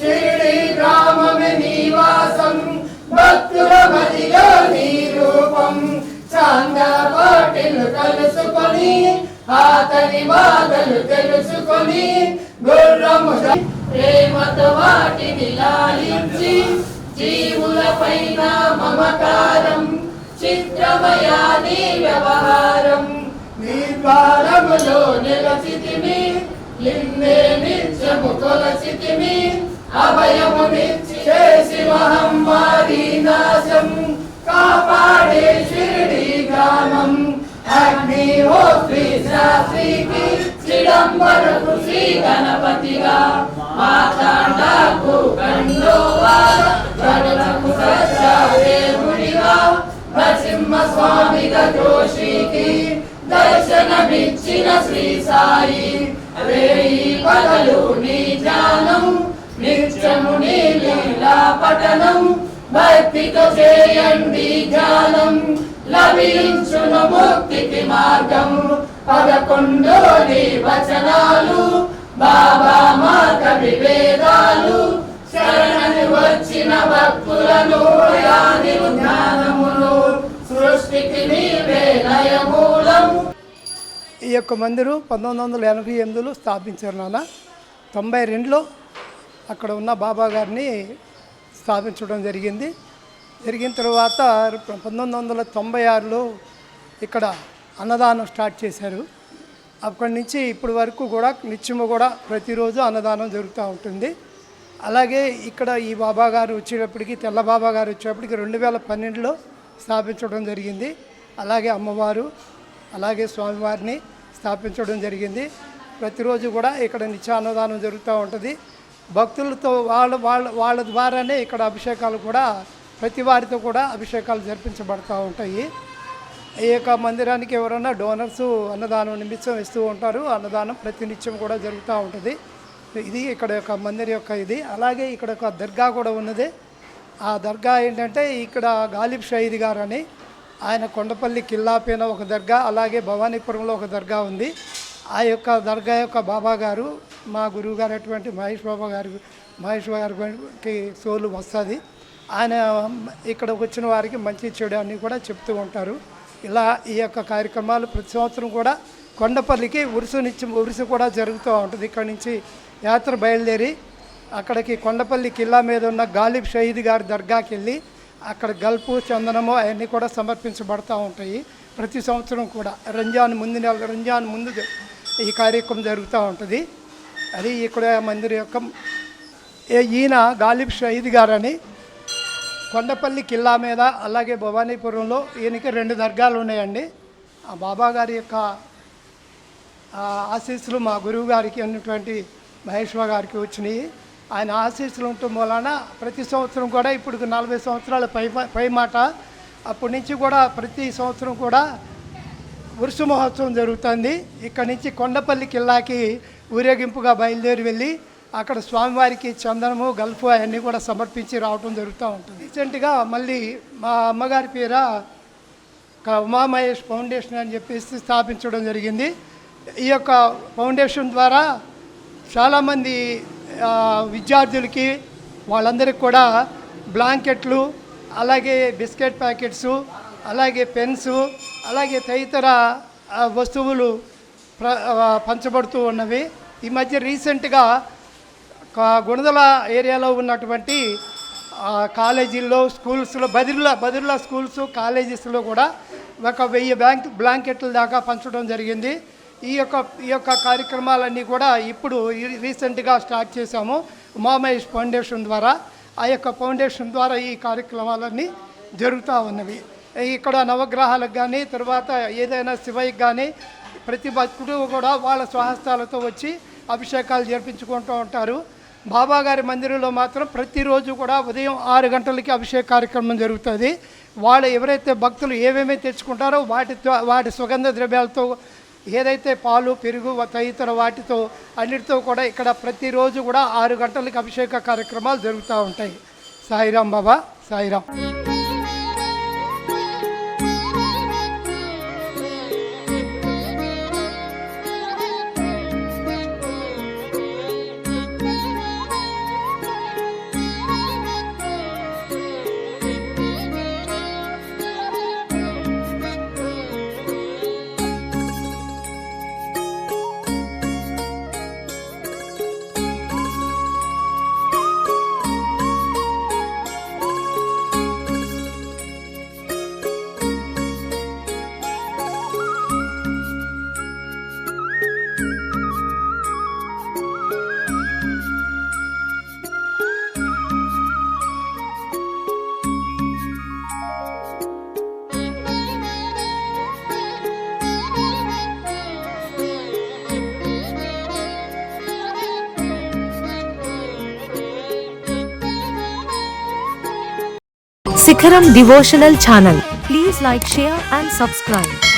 షిరిడి గ్రామమే నివాసం భక్తుల మదిలో నీ రూపం చాందపాటిలు కలుసుకొని అతని బాధలు తెలుసుకొని గుర్రము ప్రేమతో వాటిని లాలించి జీవుల పైన మమకారం చిత్రమయాని వ్యవహారం నీ ద్వారములో నిలచితిమి నిన్నే నిత్యము కొలచితిమి అభయము నిచ్చి చేసి మహమ్మారి నాశం కాపాడే షిరిడి గ్రామం అగ్నిహోత్రి శాస్త్రికి చిదంబరకు శ్రీ గణపతిగా మార్తాండకు కండోవాల గణకు సత్యదేవుడిగా నరసింహ స్వామిగా జోషికి దర్శనమిచ్చిన శ్రీ సాయి రేయి పగలు నీ ధ్యానం నిత్యము నీ లీలా పఠనం భక్తితో చేయండి ధ్యానం లభించును ముక్తికి మార్గం 11 వచనాలు బాబా మార్గ వివేదాలు శరణని వచ్చిన భక్తులను జ్ఞానములు సృష్టికి నీవే లయమూలం. ఈ యొక్క మందిరం 1988లో స్థాపించారు నాన్న. 92లో అక్కడ ఉన్న బాబా గారిని స్థాపించడం జరిగిన తర్వాత 1996లో ఇక్కడ అన్నదానం స్టార్ట్ చేశారు. అక్కడి నుంచి ఇప్పటి వరకు కూడా నిత్యము కూడా ప్రతిరోజు అన్నదానం జరుగుతూ ఉంటుంది. అలాగే ఇక్కడ ఈ బాబా గారు వచ్చేటప్పటికి తెల్ల బాబా గారు వచ్చేటప్పటికి 2012లో స్థాపించడం జరిగింది. అలాగే అమ్మవారు అలాగే స్వామివారిని స్థాపించడం జరిగింది. ప్రతిరోజు కూడా ఇక్కడ నిత్య అన్నదానం జరుగుతూ ఉంటుంది. భక్తులతో వాళ్ళ ద్వారానే ఇక్కడ అభిషేకాలు కూడా ప్రతి వారితో కూడా అభిషేకాలు జరిపించబడుతూ ఉంటాయి. ఈ యొక్క మందిరానికి ఎవరైనా డోనర్స్ అన్నదానం నిమిత్తం ఇస్తూ ఉంటారు. అన్నదానం ప్రతినిత్యం కూడా జరుగుతూ ఉంటుంది. ఇది ఇక్కడ యొక్క మందిరం యొక్క ఇది. అలాగే ఇక్కడ ఒక దర్గా కూడా ఉన్నది. ఆ దర్గా ఏంటంటే ఇక్కడ గాలిబ్ షహీద్ గారు అని ఆయన కొండపల్లి కిల్లా పైన ఒక దర్గా, అలాగే భవానీపురంలో ఒక దర్గా ఉంది. ఆ యొక్క దర్గా యొక్క బాబా గారు మా గురువు గారు అటువంటి మహేష్ గారికి సోలు వస్తుంది. ఆయన ఇక్కడికి వచ్చిన వారికి మంచి చెడు అన్నీ కూడా చెప్తూ ఉంటారు. ఇలా ఈ యొక్క కార్యక్రమాలు ప్రతి సంవత్సరం కూడా కొండపల్లికి ఉరుసు కూడా జరుగుతూ ఉంటుంది. ఇక్కడి నుంచి యాత్ర బయలుదేరి అక్కడికి కొండపల్లి కిల్లా మీద ఉన్న గాలిబ్ షహీద్ గారి దర్గాకి వెళ్ళి అక్కడ గల్పు చందనము అవన్నీ కూడా సమర్పించబడుతూ ఉంటాయి. ప్రతి సంవత్సరం కూడా రంజాన్ ముందు ఈ కార్యక్రమం జరుగుతూ ఉంటుంది. అది ఇక్కడ మందిరం యొక్క ఈయన గాలిబ్ షహీద్ గారని కొండపల్లి కిల్లా మీద అలాగే భవానీపురంలో ఈయనకి 2 దర్గాలు ఉన్నాయండి. ఆ బాబా గారి యొక్క ఆశీస్సులు మా గురువు గారికి ఉన్నటువంటి మహేశ్వర గారికి వచ్చినాయి. ఆయన ఆశీస్సులు ఉండటం వలన ప్రతి సంవత్సరం కూడా ఇప్పుడు 40 సంవత్సరాల పై మాట అప్పటి నుంచి కూడా ప్రతి సంవత్సరం కూడా ఉరుసు మహోత్సవం జరుగుతుంది. ఇక్కడ నుంచి కొండపల్లి కిల్లాకి ఊరేగింపుగా బయలుదేరి వెళ్ళి అక్కడ స్వామివారికి చందనము గల్ఫు అవన్నీ కూడా సమర్పించి రావడం జరుగుతూ ఉంటుంది. రీసెంట్గా మళ్ళీ మా అమ్మగారి పేర ఉమామహేష్ ఫౌండేషన్ అని చెప్పేసి స్థాపించడం జరిగింది. ఈ యొక్క ఫౌండేషన్ ద్వారా చాలామంది విద్యార్థులకి వాళ్ళందరికీ కూడా బ్లాంకెట్లు, అలాగే బిస్కెట్ ప్యాకెట్సు, అలాగే పెన్సు, అలాగే తదితర వస్తువులు పంచబడుతూ ఉన్నవి. ఈ మధ్య రీసెంట్గా గుణదల ఏరియాలో ఉన్నటువంటి కాలేజీల్లో, స్కూల్స్లో, బదిర్లా స్కూల్స్, కాలేజెస్లో కూడా 1000 బ్లాంకెట్ల దాకా పంచడం జరిగింది. ఈ యొక్క కార్యక్రమాలన్నీ కూడా ఇప్పుడు రీసెంట్గా స్టార్ట్ చేశాము ఉమామహేష్ ఫౌండేషన్ ద్వారా. ఆ యొక్క ఫౌండేషన్ ద్వారా ఈ కార్యక్రమాలన్నీ జరుగుతూ ఉన్నవి. ఇక్కడ నవగ్రహాలకు కానీ తర్వాత ఏదైనా శివయ్యకి కానీ ప్రతి భక్తుడు కూడా వాళ్ళ స్వహస్తాలతో వచ్చి అభిషేకాలు జరిపించుకుంటూ ఉంటారు. బాబా గారి మందిరంలో మాత్రం ప్రతిరోజు కూడా ఉదయం 6 గంటలకి అభిషేక కార్యక్రమం జరుగుతుంది. వాళ్ళు ఎవరైతే భక్తులు ఏమేమి తెచ్చుకుంటారో వాటి సుగంధ ద్రవ్యాలతో ఏదైతే పాలు, పెరుగు తదితర వాటితో అన్నిటితో కూడా ఇక్కడ ప్రతిరోజు కూడా 6 గంటలకి అభిషేక కార్యక్రమాలు జరుగుతూ ఉంటాయి. సాయిరాం బాబా, Sairam. Sikharam Devotional Channel. Please like, share and subscribe.